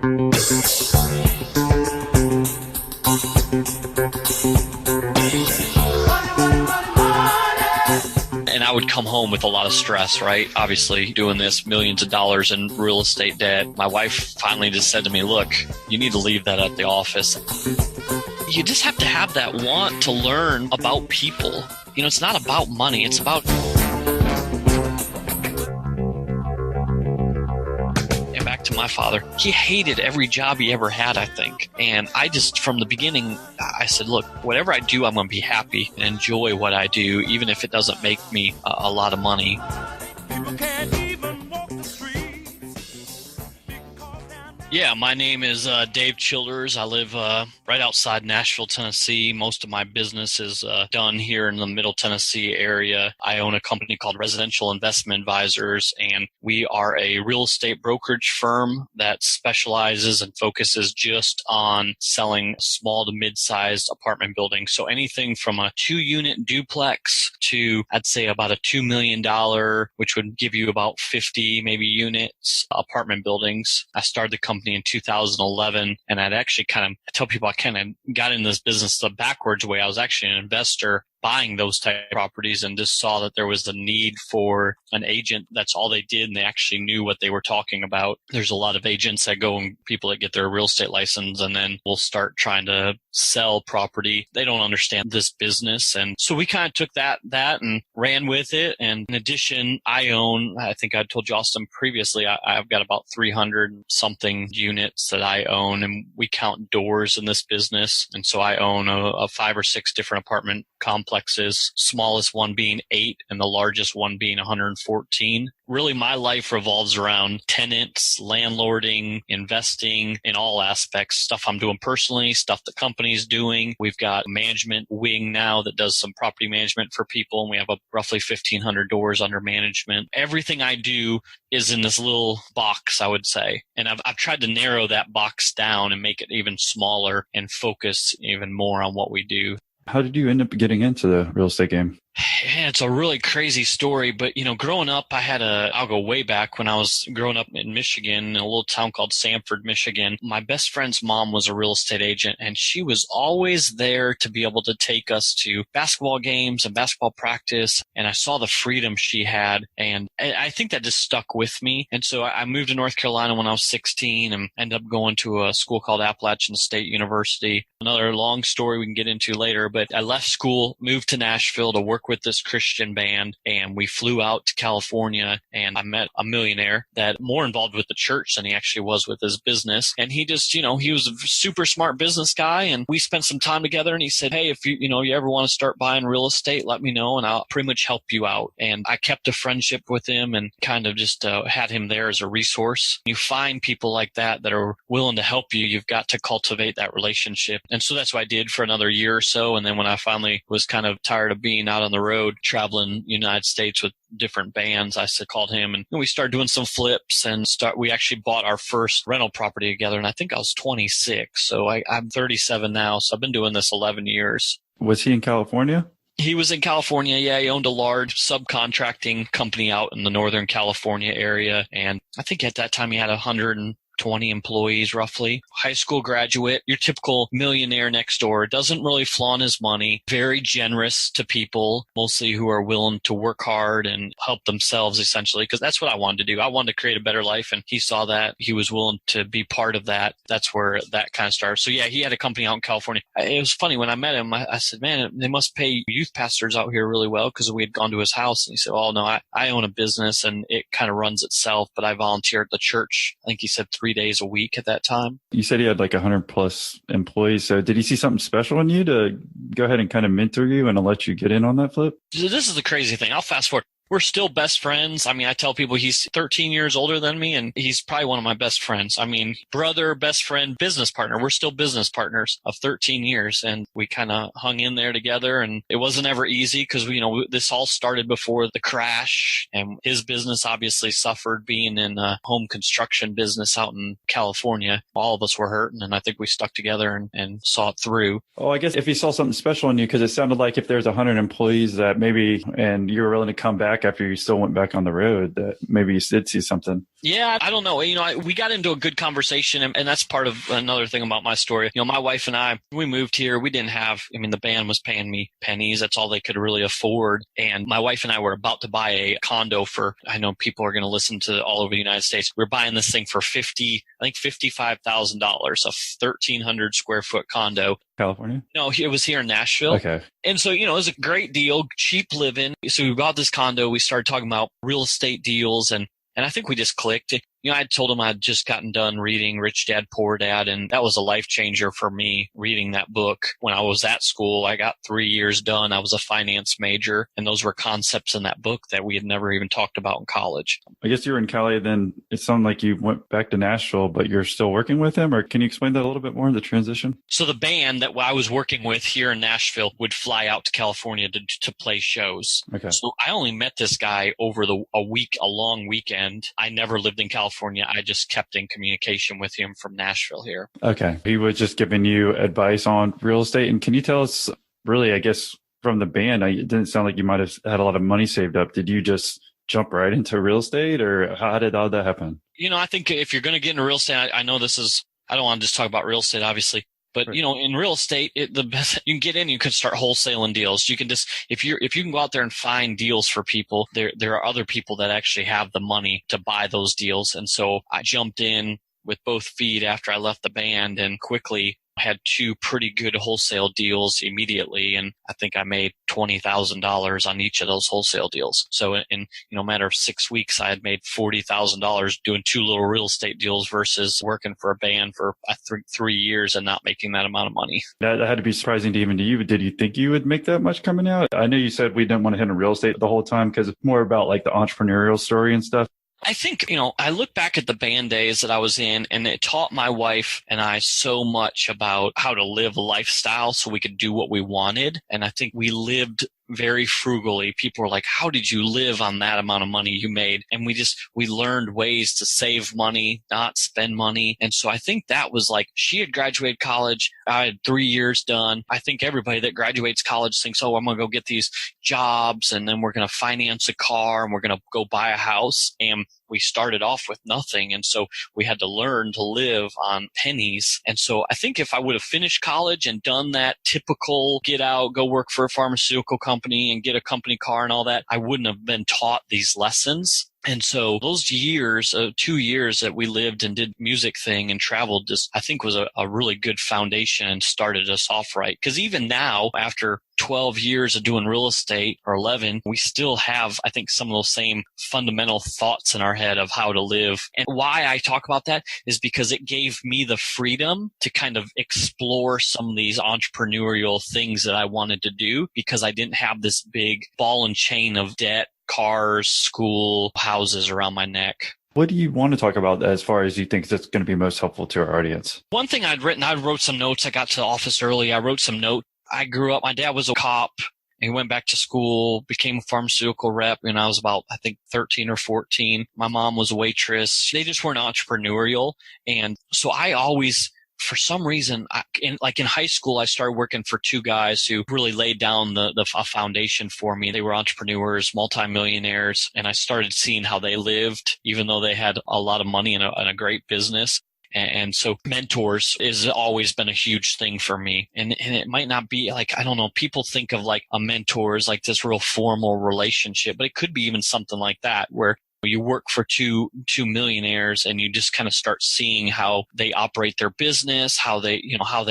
And I would come home with a lot of stress, right? Obviously, doing this, millions of dollars in real estate debt. My wife finally just said to me, look, you need to leave that at the office. You just have to have that want to learn about people. You know, it's not about money. It's about... And back to my father, he hated every job he ever had, I think. And I just, from the beginning, I said, look, whatever I do, I'm going to be happy and enjoy what I do, even if it doesn't make me a lot of money. People can't even walk the streets. Yeah, my name is Dave Childers. I live right outside Nashville, Tennessee. Most of my business is done here in the Middle Tennessee area. I own a company called Residential Investment Advisors, and we are a real estate brokerage firm that specializes and focuses just on selling small to mid-sized apartment buildings. So anything from a 2-unit duplex to, I'd say, about a $2 million, which would give you about 50 maybe units, apartment buildings. I started the company in 2011, and I'd actually I tell people I kind of got in this business the backwards way. I was actually an investor buying those type of properties and just saw that there was a need for an agent. That's all they did, and they actually knew what they were talking about. There's a lot of agents that go and people that get their real estate license and then will start trying to sell property. They don't understand this business. And so we kind of took that and ran with it. And in addition, I think I told you, Austin, previously, I've got about 300 something units that I own, and we count doors in this business. And so I own a 5 or 6 different apartment complexes, smallest one being 8 and the largest one being 114. Really, my life revolves around tenants, landlording, investing in all aspects, stuff I'm doing personally, stuff the company's doing. We've got a management wing now that does some property management for people, and we have roughly 1,500 doors under management. Everything I do is in this little box, I would say. And I've tried to narrow that box down and make it even smaller and focus even more on what we do. How did you end up getting into the real estate game? Yeah, it's a really crazy story, but growing up, I'll go way back when I was growing up in Michigan, in a little town called Sanford, Michigan. My best friend's mom was a real estate agent, and she was always there to be able to take us to basketball games and basketball practice. And I saw the freedom she had, and I think that just stuck with me. And so I moved to North Carolina when I was 16 and ended up going to a school called Appalachian State University. Another long story we can get into later, but I left school, moved to Nashville to work with this Christian band, and we flew out to California, and I met a millionaire that more involved with the church than he actually was with his business. And he just, he was a super smart business guy, and we spent some time together, and he said, hey, if you ever want to start buying real estate, let me know and I'll pretty much help you out. And I kept a friendship with him and kind of just had him there as a resource. You find people like that are willing to help you. You've got to cultivate that relationship. And so that's what I did for another year or so. And then when I finally was kind of tired of being out on the road, traveling United States with different bands, I called him and we started doing some flips and we actually bought our first rental property together. And I think I was 26. So I'm 37 now. So I've been doing this 11 years. Was he in California? He was in California. Yeah, he owned a large subcontracting company out in the Northern California area. And I think at that time he had 120 employees roughly. High school graduate, your typical millionaire next door, doesn't really flaunt his money, very generous to people, mostly who are willing to work hard and help themselves essentially, because that's what I wanted to do. I wanted to create a better life, and he saw that. He was willing to be part of that. That's where that kind of started. So yeah, he had a company out in California. It was funny when I met him, I said, man, they must pay youth pastors out here really well, because we had gone to his house, and he said, oh no, I own a business and it kind of runs itself, but I volunteer at the church. I think he said 3 days a week at that time. You said he had like 100 plus employees. So did he see something special in you to go ahead and kind of mentor you and to let you get in on that flip? So this is the crazy thing. I'll fast forward. We're still best friends. I mean, I tell people he's 13 years older than me, and he's probably one of my best friends. I mean, brother, best friend, business partner. We're still business partners of 13 years, and we kind of hung in there together. And it wasn't ever easy because, this all started before the crash, and his business obviously suffered being in a home construction business out in California. All of us were hurting, and I think we stuck together and saw it through. Oh, I guess if he saw something special in you, because it sounded like if there's 100 employees that maybe, and you were willing to come back back after you still went back on the road that maybe you did see something? Yeah, I don't know. We got into a good conversation, and that's part of another thing about my story. My wife and I, we moved here. We didn't have, the band was paying me pennies. That's all they could really afford. And my wife and I were about to buy a condo for, I know people are going to listen to all over the United States. We're buying this thing for $55,000, a 1,300 square foot condo. California? No, it was here in Nashville. Okay. And so, it was a great deal, cheap living. So we bought this condo. We started talking about real estate deals, and I think we just clicked. I told him I'd just gotten done reading Rich Dad, Poor Dad, and that was a life changer for me, reading that book. When I was at school, I got 3 years done. I was a finance major, and those were concepts in that book that we had never even talked about in college. I guess you were in Cali, then it sounded like you went back to Nashville, but you're still working with him? Or can you explain that a little bit more, the transition? So the band that I was working with here in Nashville would fly out to California to play shows. Okay. So I only met this guy over a long weekend. I never lived in California. I just kept in communication with him from Nashville here. Okay. He was just giving you advice on real estate. And can you tell us, really, I guess, from the band, it didn't sound like you might have had a lot of money saved up. Did you just jump right into real estate, or how did all that happen? I think if you're going to get into real estate, I know I don't want to just talk about real estate, obviously. But, right. In real estate, the best you can get in, you can start wholesaling deals. You can just, if you can go out there and find deals for people, there are other people that actually have the money to buy those deals. And so I jumped in with both feet after I left the band and quickly had 2 pretty good wholesale deals immediately. And I think I made $20,000 on each of those wholesale deals. So in a matter of 6 weeks, I had made $40,000 doing 2 little real estate deals versus working for a band for 3 years and not making that amount of money. That had to be surprising to you. Did you think you would make that much coming out? I know you said we didn't want to hit on real estate the whole time because it's more about like the entrepreneurial story and stuff. I think, I look back at the band days that I was in, and it taught my wife and I so much about how to live a lifestyle so we could do what we wanted. And I think we lived very frugally. People were like, how did you live on that amount of money you made? And we learned ways to save money, not spend money. And so I think that was like, she had graduated college. I had 3 years done. I think everybody that graduates college thinks, oh, I'm going to go get these jobs, and then we're going to finance a car, and we're going to go buy a house. And we started off with nothing. And so we had to learn to live on pennies. And so I think if I would have finished college and done that typical get out, go work for a pharmaceutical company and get a company car and all that, I wouldn't have been taught these lessons. And so those years, 2 years that we lived and did music thing and traveled, just I think was a really good foundation and started us off right. Because even now, after 12 years of doing real estate, or 11, we still have, I think, some of those same fundamental thoughts in our head of how to live. And why I talk about that is because it gave me the freedom to kind of explore some of these entrepreneurial things that I wanted to do, because I didn't have this big ball and chain of debt, cars, school, houses around my neck. What do you want to talk about as far as you think that's going to be most helpful to our audience? One thing I wrote some notes. I got to the office early. I wrote some notes. I grew up, my dad was a cop. He went back to school, became a pharmaceutical rep, and I was about, I think, 13 or 14. My mom was a waitress. They just weren't entrepreneurial. And so I always, for some reason, in high school, I started working for 2 guys who really laid down a foundation for me. They were entrepreneurs, multimillionaires, and I started seeing how they lived, even though they had a lot of money and a great business. And so mentors has always been a huge thing for me. And it might not be like, I don't know, people think of like a mentor as like this real formal relationship, but it could be even something like that, where you work for two millionaires and you just kind of start seeing how they operate their business, how they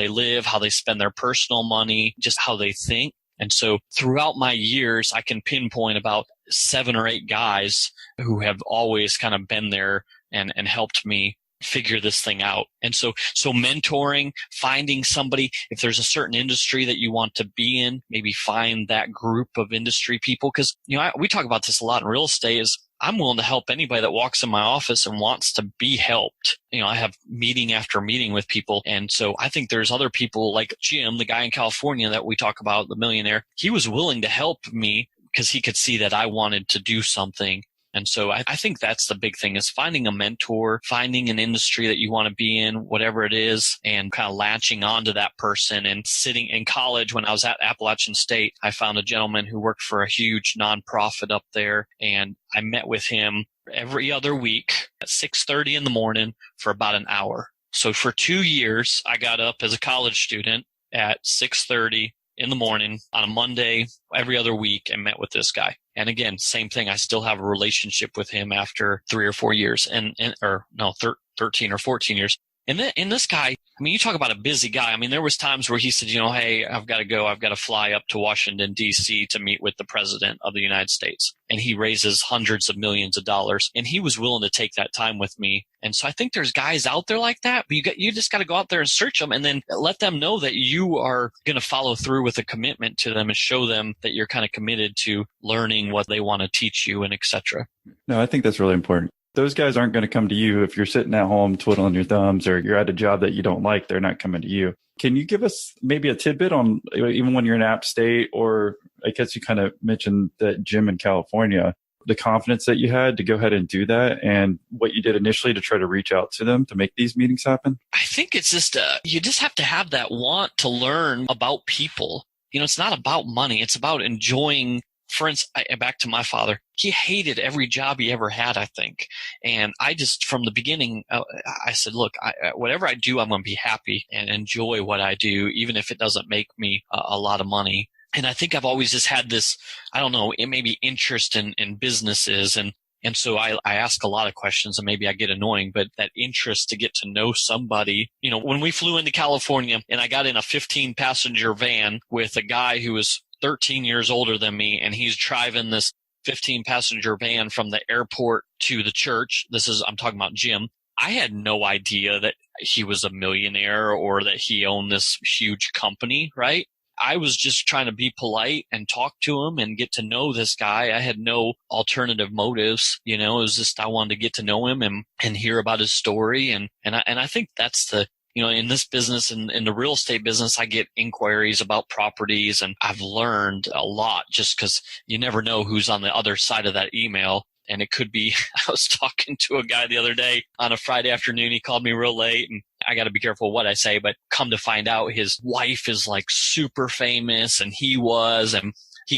live, how they spend their personal money, just how they think. And so throughout my years, I can pinpoint about 7 or 8 guys who have always kind of been there and helped me figure this thing out. And so mentoring, finding somebody, if there's a certain industry that you want to be in, maybe find that group of industry people. Because, we talk about this a lot in real estate, is I'm willing to help anybody that walks in my office and wants to be helped. I have meeting after meeting with people. And so I think there's other people like Jim, the guy in California that we talk about, the millionaire. He was willing to help me because he could see that I wanted to do something. And so I think that's the big thing, is finding a mentor, finding an industry that you want to be in, whatever it is, and kind of latching onto that person. And sitting in college, when I was at Appalachian State, I found a gentleman who worked for a huge nonprofit up there, and I met with him every other week at 6:30 in the morning for about an hour. So for 2 years, I got up as a college student at 6:30 in the morning on a Monday every other week and met with this guy. And again, same thing. I still have a relationship with him after 3 or 4 years 13 or 14 years. And this guy, I mean, you talk about a busy guy. I mean, there was times where he said, hey, I've got to go. I've got to fly up to Washington, D.C. to meet with the president of the United States. And he raises hundreds of millions of dollars. And he was willing to take that time with me. And so I think there's guys out there like that, but you just got to go out there and search them and then let them know that you are going to follow through with a commitment to them and show them that you're kind of committed to learning what they want to teach you and et cetera. No, I think that's really important. Those guys aren't going to come to you if you're sitting at home twiddling your thumbs or you're at a job that you don't like. They're not coming to you. Can you give us maybe a tidbit on, even when you're in App State, or I guess you kind of mentioned that gym in California, the confidence that you had to go ahead and do that and what you did initially to try to reach out to them to make these meetings happen? I think it's just, you just have to have that want to learn about people. It's not about money. It's about enjoying. For instance, back to my father, he hated every job he ever had, I think. And I just, from the beginning, I said, look, whatever I do, I'm going to be happy and enjoy what I do, even if it doesn't make me a lot of money. And I think I've always just had this, I don't know, it may be interest in businesses. And so I ask a lot of questions and maybe I get annoying, but that interest to get to know somebody, when we flew into California and I got in a 15-passenger van with a guy who was 13 years older than me, and he's driving this 15-passenger van from the airport to the church. I'm talking about Jim. I had no idea that he was a millionaire or that he owned this huge company, right? I was just trying to be polite and talk to him and get to know this guy. I had no alternative motives. It was just, I wanted to get to know him and hear about his story. And I think that's the, in this business, in the real estate business, I get inquiries about properties, and I've learned a lot just because you never know who's on the other side of that email. And it could be, I was talking to a guy the other day on a Friday afternoon. He called me real late, and I got to be careful what I say, but come to find out his wife is like super famous, and he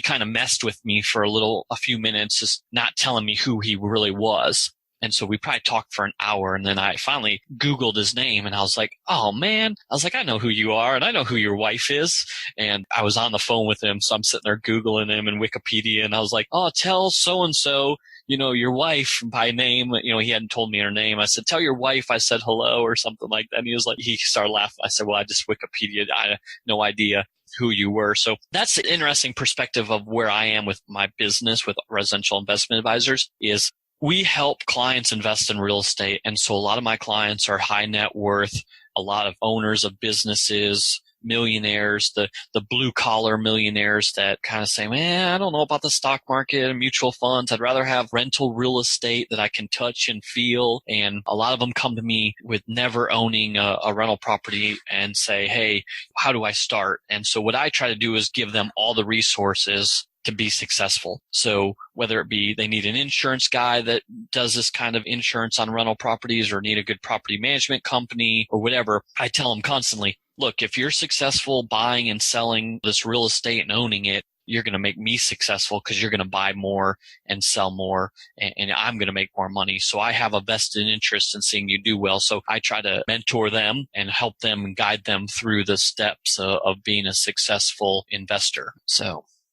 kind of messed with me for a few minutes, just not telling me who he really was. And so we probably talked for an hour, and then I finally Googled his name, and I was like, oh man, I know who you are, and I know who your wife is. And I was on the phone with him, so I'm sitting there Googling him in Wikipedia, and I was like, oh, tell so-and-so, your wife by name. He hadn't told me her name. I said, tell your wife I said hello or something like that. And he started laughing. I said, well, I just Wikipedia'd. I had no idea who you were. So that's an interesting perspective of where I am with my business with Residential Investment Advisors is we help clients invest in real estate. And so a lot of my clients are high net worth, a lot of owners of businesses, millionaires, the blue collar millionaires that kind of say, man, I don't know about the stock market and mutual funds. I'd rather have rental real estate that I can touch and feel. And a lot of them come to me with never owning a rental property and say, hey, how do I start? And so what I try to do is give them all the resources to be successful. So whether it be they need an insurance guy that does this kind of insurance on rental properties or need a good property management company or whatever, I tell them constantly, look, if you're successful buying and selling this real estate and owning it, you're going to make me successful because you're going to buy more and sell more, and I'm going to make more money. So I have a vested interest in seeing you do well. So I try to mentor them and help them and guide them through the steps of being a successful investor.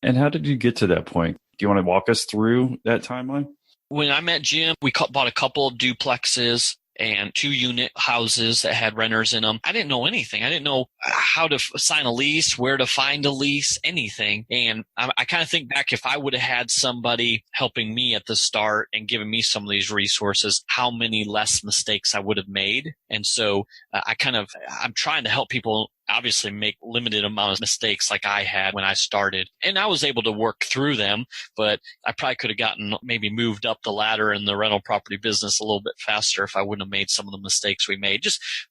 And how did you get to that point? Do you want to walk us through that timeline? When I met Jim, we bought a couple of duplexes and 2-unit houses that had renters in them. I didn't know anything. I didn't know how to sign a lease, where to find a lease, anything. And I kind of think back, if I would have had somebody helping me at the start and giving me some of these resources, how many less mistakes I would have made. And so I'm trying to help people obviously make limited amount of mistakes like I had when I started. And I was able to work through them, but I probably could have gotten maybe moved up the ladder in the rental property business a little bit faster if I wouldn't have made some of the mistakes we made.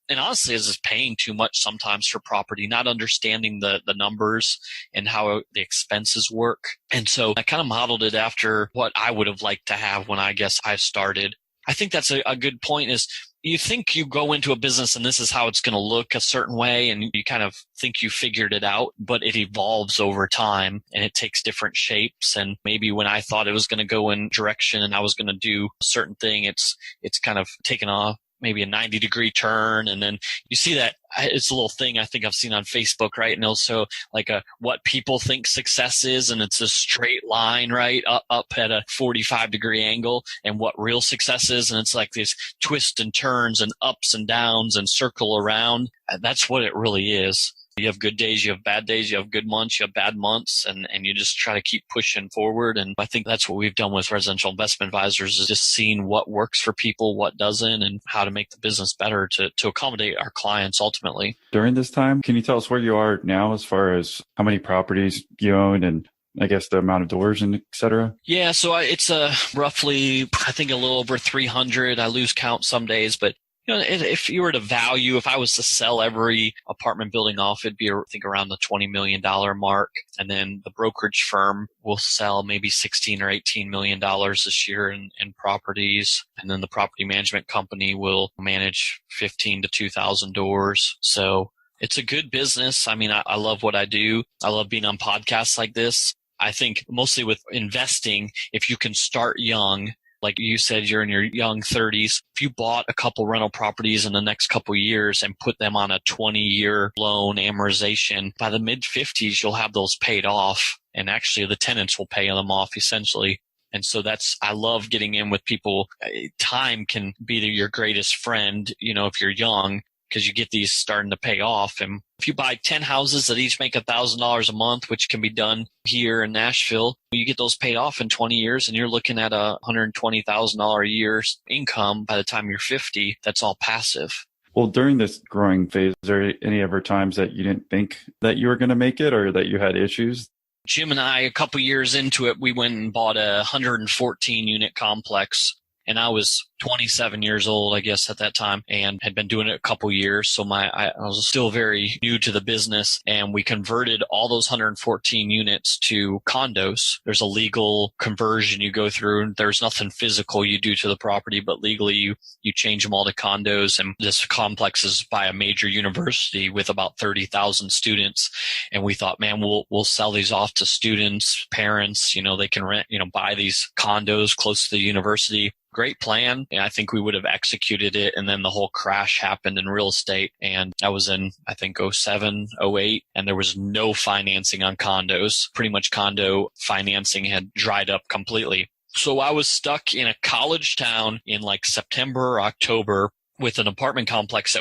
And honestly, is paying too much sometimes for property, not understanding the numbers and how the expenses work. And so I kind of modeled it after what I would have liked to have when I started. I think that's a good point is you think you go into a business and this is how it's going to look a certain way, and you kind of think you figured it out, but it evolves over time and it takes different shapes. And maybe when I thought it was going to go in direction and I was going to do a certain thing, it's kind of taken off maybe a 90-degree turn. And then you see that it's a little thing I think I've seen on Facebook, right? And also like what people think success is. And it's a straight line, right? Up at a 45-degree angle, and what real success is. And it's like these twists and turns and ups and downs and circle around. And that's what it really is. You have good days, you have bad days, you have good months, you have bad months, and you just try to keep pushing forward. And I think that's what we've done with residential investment advisors, is just seeing what works for people, what doesn't, and how to make the business better to accommodate our clients ultimately. During this time, can you tell us where you are now as far as how many properties you own and I guess the amount of doors and et cetera? Yeah, so it's roughly, I think a little over 300. I lose count some days, but if you were to value, if I was to sell every apartment building off, it'd be, I think, around the $20 million mark. And then the brokerage firm will sell maybe $16 or $18 million this year in properties. And then the property management company will manage 15 to 2,000 doors. So it's a good business. I mean, I love what I do. I love being on podcasts like this. I think mostly with investing, if you can start young, like you said, you're in your young 30s. If you bought a couple rental properties in the next couple of years and put them on a 20-year loan amortization, by the mid-50s, you'll have those paid off. And actually, the tenants will pay them off essentially. And so I love getting in with people. Time can be your greatest friend, if you're young, because you get these starting to pay off. And if you buy 10 houses that each make $1,000 a month, which can be done here in Nashville, you get those paid off in 20 years and you're looking at a $120,000 a year income by the time you're 50. That's all passive. Well, during this growing phase, is there any ever times that you didn't think that you were going to make it or that you had issues? Jim and I, a couple years into it, we went and bought a 114 unit complex. And I was 27 years old, I guess, at that time, and had been doing it a couple years. So I was still very new to the business, and we converted all those 114 units to condos. There's a legal conversion you go through. There's nothing physical you do to the property, but legally you change them all to condos. And this complex is by a major university with about 30,000 students. And we thought, man, we'll sell these off to students, parents. They can rent, buy these condos close to the university. Great plan. I think we would have executed it. And then the whole crash happened in real estate. And I was in, I think, 07, 08, and there was no financing on condos. Pretty much condo financing had dried up completely. So I was stuck in a college town in like September or October with an apartment complex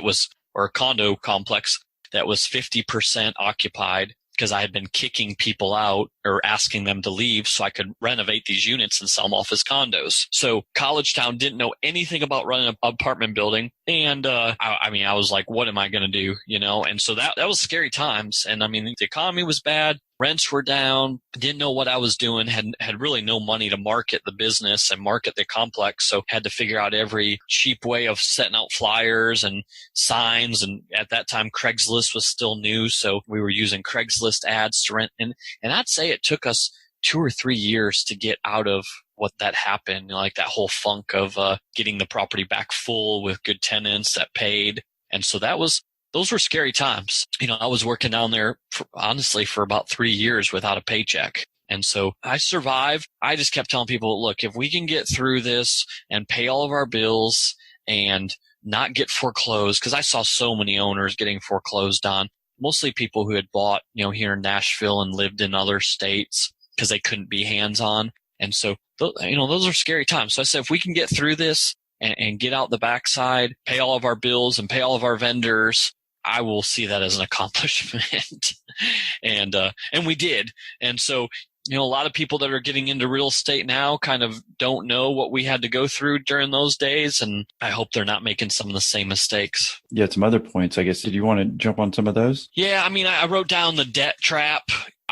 or a condo complex that was 50% occupied, because I had been kicking people out or asking them to leave so I could renovate these units and sell them off as condos. So college town didn't know anything about running an apartment building. And I was like, what am I going to do? And so that was scary times. And I mean, the economy was bad. Rents were down, didn't know what I was doing, had really no money to market the business and market the complex. So had to figure out every cheap way of setting out flyers and signs. And at that time, Craigslist was still new. So we were using Craigslist ads to rent. And I'd say it took us 2 or 3 years to get out of what that happened, like that whole funk of getting the property back full with good tenants that paid. And so those were scary times. I was working down there, honestly, for about 3 years without a paycheck. And so I survived. I just kept telling people, look, if we can get through this and pay all of our bills and not get foreclosed, because I saw so many owners getting foreclosed on, mostly people who had bought, here in Nashville and lived in other states because they couldn't be hands-on. And so, those are scary times. So I said, if we can get through this and get out the backside, pay all of our bills and pay all of our vendors, I will see that as an accomplishment. And we did. And so a lot of people that are getting into real estate now kind of don't know what we had to go through during those days. And I hope they're not making some of the same mistakes. Yeah, some other points, I guess. Did you want to jump on some of those? Yeah, I mean, I wrote down the debt trap.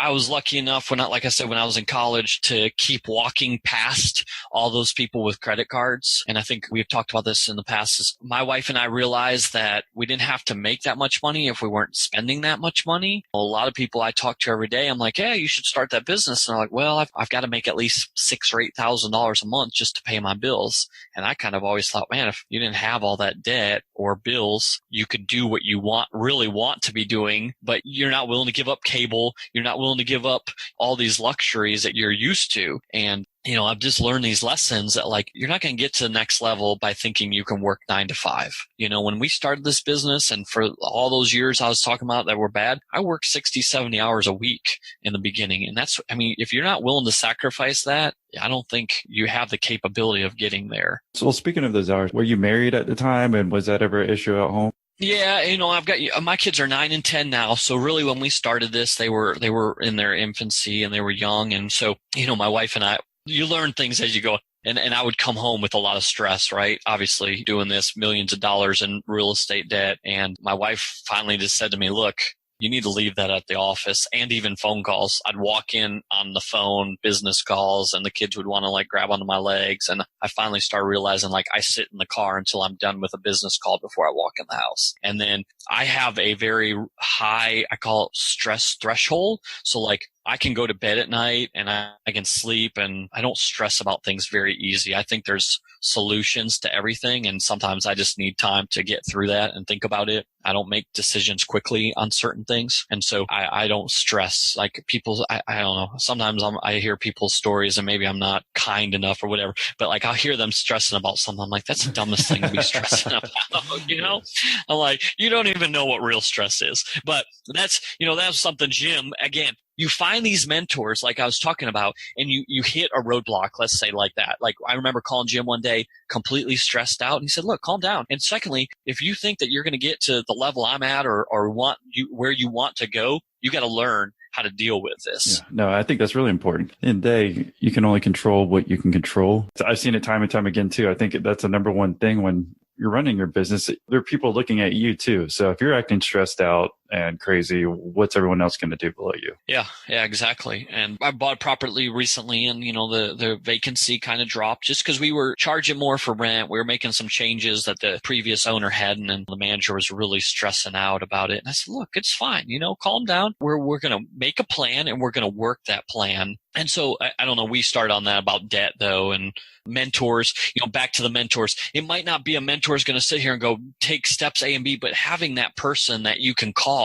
I was lucky enough like I said, when I was in college to keep walking past all those people with credit cards. And I think we've talked about this in the past. My wife and I realized that we didn't have to make that much money if we weren't spending that much money. A lot of people I talk to every day, I'm like, yeah, you should start that business. And they're like, well, I've got to make at least $6,000 or $8,000 a month just to pay my bills. And I kind of always thought, man, if you didn't have all that debt or bills, you could do what you really want to be doing, but you're not willing to give up cable. You're not willing to give up all these luxuries that you're used to. And I've just learned these lessons that you're not going to get to the next level by thinking you can work 9 to 5. When we started this business and for all those years I was talking about that were bad, I worked 60, 70 hours a week in the beginning. And if you're not willing to sacrifice that, I don't think you have the capability of getting there. So speaking of those hours, were you married at the time, and was that ever an issue at home? Yeah, I've got my kids are 9 and 10 now. So really, when we started this, they were in their infancy and they were young. And so, my wife and I, you learn things as you go. And I would come home with a lot of stress, right? Obviously, doing this, millions of dollars in real estate debt. And my wife finally just said to me, look, you need to leave that at the office, and even phone calls. I'd walk in on the phone, business calls, and the kids would want to grab onto my legs. And I finally started realizing I sit in the car until I'm done with a business call before I walk in the house. And then I have a very high, I call it stress threshold. So I can go to bed at night and I can sleep, and I don't stress about things very easy. I think there's solutions to everything, and sometimes I just need time to get through that and think about it. I don't make decisions quickly on certain things. And so I don't stress people. I don't know. Sometimes I hear people's stories and maybe I'm not kind enough or whatever, but I'll hear them stressing about something. I'm like, that's the dumbest thing to be stressing about, I'm like, you don't even know what real stress is. But that's something, Jim, again, you find these mentors like I was talking about, and you hit a roadblock, let's say like that. I remember calling Jim one day completely stressed out, and he said, look, calm down. And secondly, if you think that you're going to get to the level I'm at or where you want to go, you got to learn how to deal with this. Yeah, no, I think that's really important. In the day, you can only control what you can control. I've seen it time and time again too. I think that's the number one thing when you're running your business. There are people looking at you too. So if you're acting stressed out and crazy, what's everyone else going to do below you? Yeah, exactly. And I bought property recently, and the vacancy kind of dropped just because we were charging more for rent. We were making some changes that the previous owner hadn't, and the manager was really stressing out about it. And I said, look, it's fine. Calm down. We're going to make a plan, and we're going to work that plan. And so I don't know. We started on that about debt though, and mentors, back to the mentors. It might not be a mentor is going to sit here and go take steps A and B, but having that person that you can call,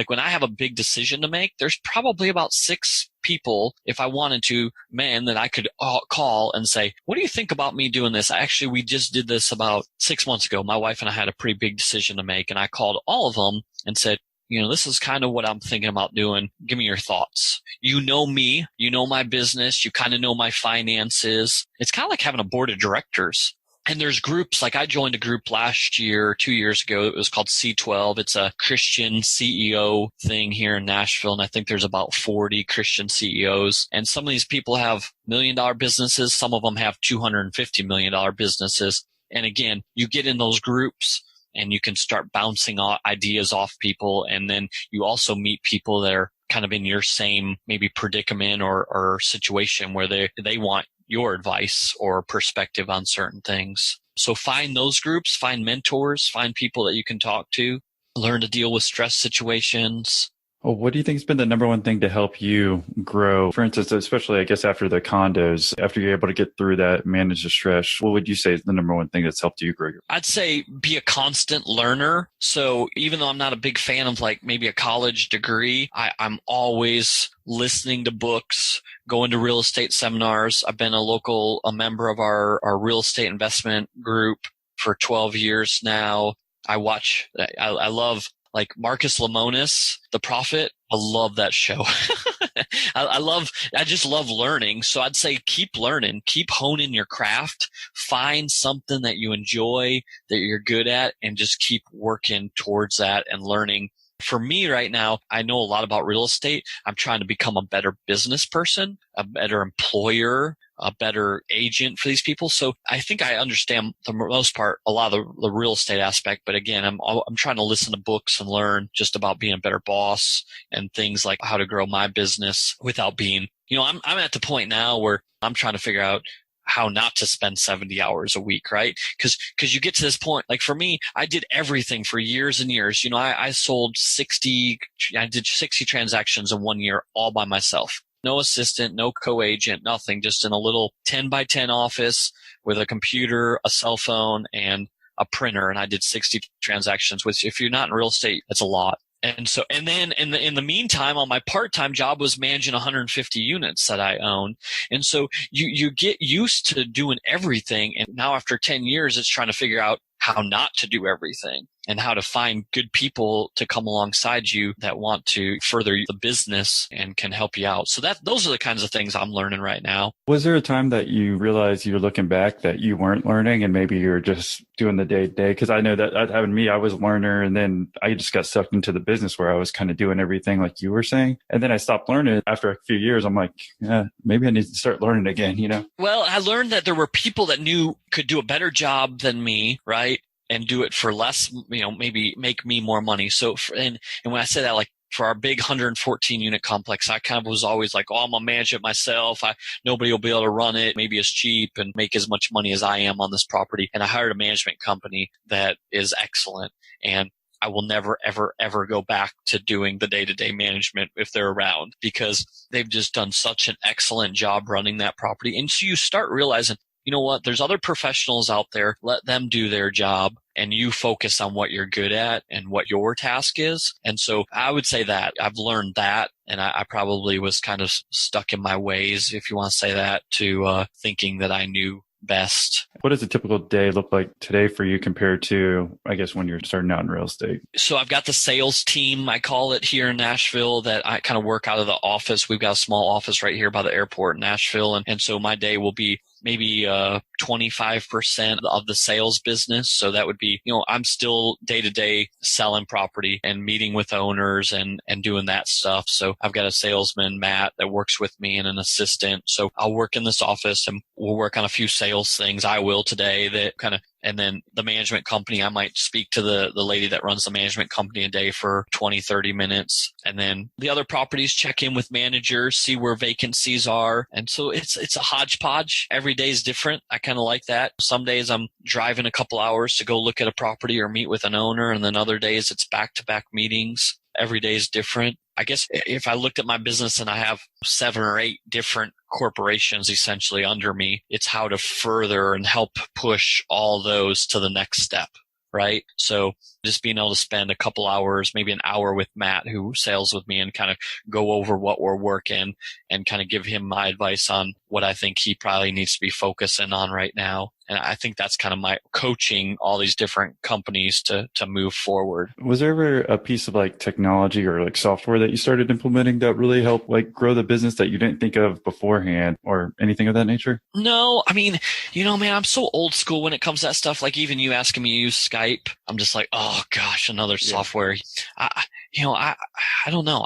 when I have a big decision to make, there's probably about 6 people, if I wanted to, that I could call and say, what do you think about me doing this? We just did this about 6 months ago. My wife and I had a pretty big decision to make, and I called all of them and said, this is kind of what I'm thinking about doing. Give me your thoughts. You know me, you know my business, you kind of know my finances. It's kind of like having a board of directors. And there's groups, I joined a group last year, 2 years ago. It was called C12. It's a Christian CEO thing here in Nashville. And I think there's about 40 Christian CEOs. And some of these people have $1 million businesses. Some of them have $250 million businesses. And again, you get in those groups and you can start bouncing ideas off people. And then you also meet people that are kind of in your same maybe predicament or situation where they want your advice or perspective on certain things. So find those groups, find mentors, find people that you can talk to, learn to deal with stress situations. Well, what do you think has been the number one thing to help you grow? For instance, especially, I guess, after the condos, after you're able to get through that, manage the stress, what would you say is the number one thing that's helped you grow? I'd say be a constant learner. So even though I'm not a big fan of maybe a college degree, I'm always listening to books, going to real estate seminars. I've been a member of our real estate investment group for 12 years now. I love Marcus Lemonis, The Prophet. I love that show. I just love learning. So I'd say keep learning, keep honing your craft, find something that you enjoy, that you're good at, and just keep working towards that and learning. For me right now, I know a lot about real estate. I'm trying to become a better business person, a better employer, a better agent for these people. So I think I understand, for the most part, a lot of the real estate aspect. But again, I'm trying to listen to books and learn just about being a better boss and things like how to grow my business without being, I'm at the point now where I'm trying to figure out how not to spend 70 hours a week, right? Because you get to this point, like for me, I did everything for years and years. I did 60 transactions in 1 year all by myself. No assistant, no co-agent, nothing, just in a little 10 by 10 office with a computer, a cell phone, and a printer. And I did 60 transactions, which if you're not in real estate, that's a lot. And then in the meantime, on my part-time job was managing 150 units that I own. And so you get used to doing everything. And now after 10 years, it's trying to figure out how not to do everything and how to find good people to come alongside you that want to further the business and can help you out. So those are the kinds of things I'm learning right now. Was there a time that you realized you were looking back that you weren't learning and maybe you were just doing the day to day? Because I know that happened to me. I was a learner and then I just got sucked into the business where I was kind of doing everything like you were saying. And then I stopped learning. After a few years, I'm like, yeah, maybe I need to start learning again, Well, I learned that there were people that could do a better job than me, right? And do it for less, maybe make me more money. So, and when I say that, like for our big 114 unit complex, I kind of was always like, I'm going to manage it myself. Nobody will be able to run it. Maybe it's cheap and make as much money as I am on this property. And I hired a management company that is excellent. And I will never, ever, ever go back to doing the day-to-day management if they're around because they've just done such an excellent job running that property. And so you start realizing, you know what? There's other professionals out there. Let them do their job and you focus on what you're good at and what your task is. And so I would say that I've learned that. And I probably was kind of stuck in my ways, if you want to say that, to thinking that I knew best. What does a typical day look like today for you compared to, I guess, when you're starting out in real estate? So I've got the sales team, I call it, here in Nashville that I kind of work out of the office. We've got a small office right here by the airport in Nashville. And so my day will be maybe 25% of the sales business. So that would be, I'm still day to day selling property and meeting with owners and doing that stuff. So I've got a salesman, Matt, that works with me and an assistant. So I'll work in this office and we'll work on a few sales things. I will today that kind of, and then the management company, I might speak to the lady that runs the management company a day for 20, 30 minutes. And then the other properties check in with managers, see where vacancies are. And so it's a hodgepodge. Every day is different. I kind of like that. Some days I'm driving a couple hours to go look at a property or meet with an owner. And then other days it's back-to-back meetings. Every day is different. I guess if I looked at my business and I have 7 or 8 different corporations essentially under me, it's how to further and help push all those to the next step, right? So just being able to spend a couple hours, maybe an hour with Matt who sales with me and kind of go over what we're working and kind of give him my advice on what I think he probably needs to be focusing on right now. And I think that's kind of my coaching all these different companies to move forward. Was there ever a piece of like technology or like software that you started implementing that really helped like grow the business that you didn't think of beforehand or anything of that nature? No, I mean, man, I'm so old school when it comes to that stuff. Like even you asking me to use Skype, I'm just like, oh gosh, another software. I don't know.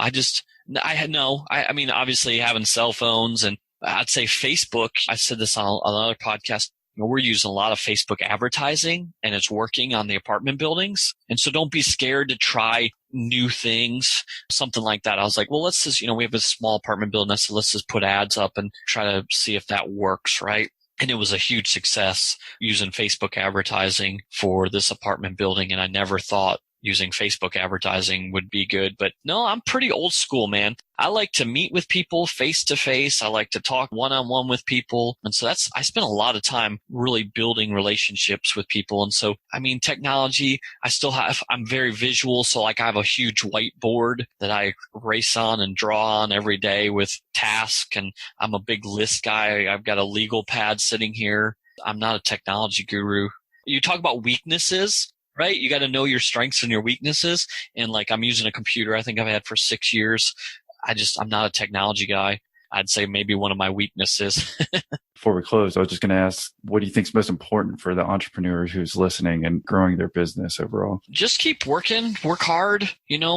I mean, obviously having cell phones and I'd say Facebook, I said this on another podcast, we're using a lot of Facebook advertising and it's working on the apartment buildings. And so don't be scared to try new things, something like that. I was like, well, let's just, we have a small apartment building. So let's just put ads up and try to see if that works, right? And it was a huge success using Facebook advertising for this apartment building. And I never thought using Facebook advertising would be good. But no, I'm pretty old school, man. I like to meet with people face to face. I like to talk one-on-one with people. And so I spent a lot of time really building relationships with people. And so, I mean, technology, I'm very visual. So like I have a huge whiteboard that I race on and draw on every day with tasks. And I'm a big list guy. I've got a legal pad sitting here. I'm not a technology guru. You talk about weaknesses. Right? You got to know your strengths and your weaknesses. And like I'm using a computer I think I've had for 6 years. I'm not a technology guy. I'd say maybe one of my weaknesses. Before we close, I was just going to ask, what do you think is most important for the entrepreneur who's listening and growing their business overall? Just keep working, work hard,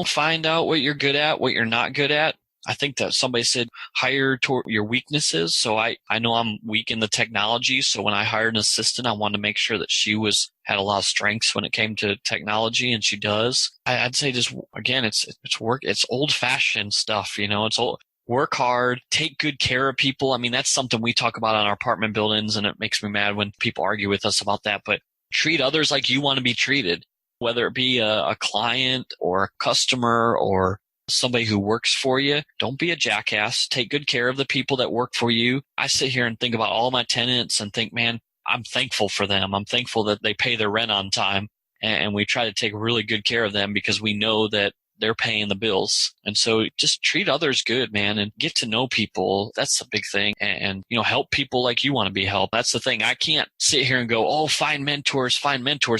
find out what you're good at, what you're not good at. I think that somebody said hire toward your weaknesses. So I know I'm weak in the technology. So when I hired an assistant, I wanted to make sure that she had a lot of strengths when it came to technology, and she does. I'd say just, again, it's work. It's old fashioned stuff. It's old. Work hard, take good care of people. I mean, that's something we talk about on our apartment buildings, and it makes me mad when people argue with us about that. But treat others like you want to be treated, whether it be a client or a customer or somebody who works for you. Don't be a jackass. Take good care of the people that work for you. I sit here and think about all my tenants and think, man, I'm thankful for them. I'm thankful that they pay their rent on time, and we try to take really good care of them because we know that they're paying the bills. And so just treat others good, man, and get to know people. That's a big thing. And help people like you want to be helped. That's the thing. I can't sit here and go, oh, find mentors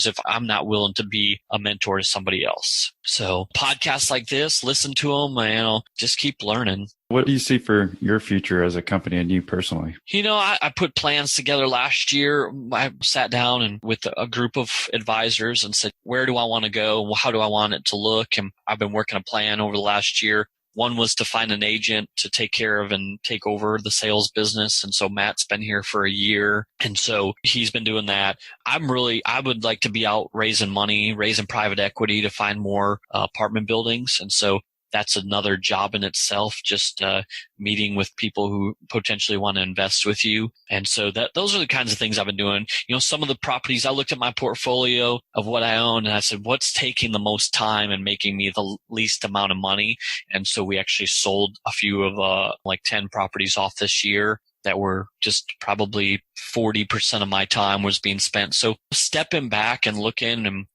if I'm not willing to be a mentor to somebody else. So podcasts like this, listen to them, just keep learning. What do you see for your future as a company and you personally? I put plans together last year. I sat down and with a group of advisors and said, where do I want to go? How do I want it to look? And I've been working a plan over the last year. One was to find an agent to take care of and take over the sales business. And so Matt's been here for a year. And so he's been doing that. I would like to be out raising money, raising private equity to find more apartment buildings. And so that's another job in itself, just meeting with people who potentially want to invest with you. And so those are the kinds of things I've been doing. Some of the properties, I looked at my portfolio of what I own and I said, what's taking the most time and making me the least amount of money? And so we actually sold a few of 10 properties off this year that were just probably 40% of my time was being spent. So stepping back and looking and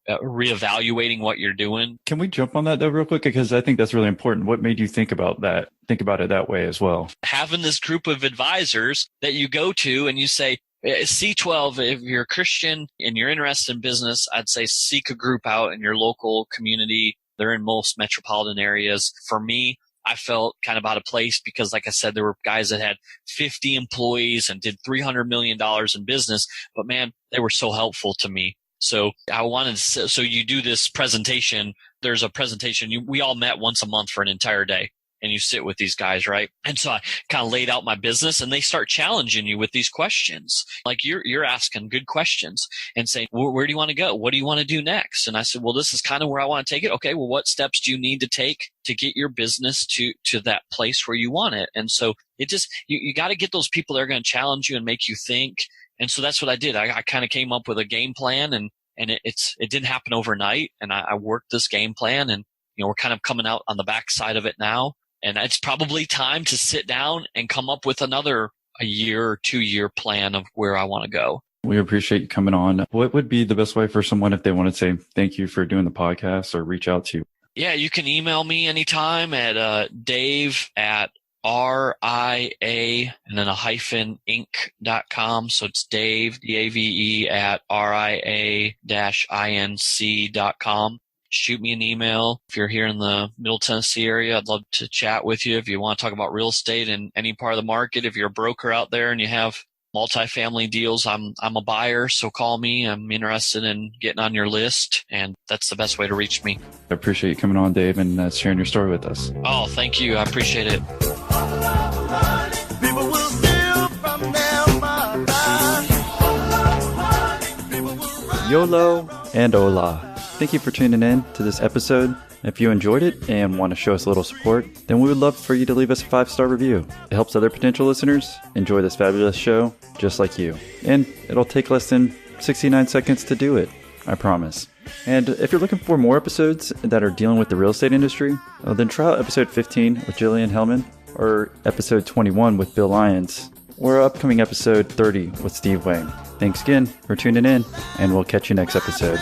reevaluating what you're doing. Can we jump on that though real quick? Because I think that's really important. What made you think about it that way as well? Having this group of advisors that you go to and you say, C12, if you're a Christian and you're interested in business, I'd say seek a group out in your local community. They're in most metropolitan areas. For me, I felt kind of out of place because, like I said, there were guys that had 50 employees and did $300 million in business. But man, they were so helpful to me. So I wanted to, so you do this presentation. There's a presentation. We all met once a month for an entire day. And you sit with these guys, right? And so I kind of laid out my business and they start challenging you with these questions. Like you're asking good questions and saying, where do you want to go? What do you want to do next? And I said, well, this is kind of where I want to take it. Okay, well, what steps do you need to take to get your business to that place where you want it? And so it just, you got to get those people that are going to challenge you and make you think. And so that's what I did. I kind of came up with a game plan and it didn't happen overnight. And I worked this game plan and, we're kind of coming out on the backside of it now. And it's probably time to sit down and come up with a year or 2 year plan of where I want to go. We appreciate you coming on. What would be the best way for someone if they want to say thank you for doing the podcast or reach out to you? Yeah, you can email me anytime at Dave at RIA and then a hyphen inc.com. So it's Dave, DAVE at RIA-INC.com. Shoot me an email. If you're here in the Middle Tennessee area, I'd love to chat with you. If you want to talk about real estate in any part of the market, if you're a broker out there and you have multifamily deals, I'm a buyer, so call me. I'm interested in getting on your list, and that's the best way to reach me. I appreciate you coming on, Dave, and sharing your story with us. Oh, thank you. I appreciate it. YOLO and hola. Thank you for tuning in to this episode. If you enjoyed it and want to show us a little support, then we would love for you to leave us a 5-star review. It helps other potential listeners enjoy this fabulous show just like you. And it'll take less than 69 seconds to do it, I promise. And if you're looking for more episodes that are dealing with the real estate industry, then try out episode 15 with Jillian Hellman, or episode 21 with Bill Lyons, or upcoming episode 30 with Steve Wang. Thanks again for tuning in, and we'll catch you next episode.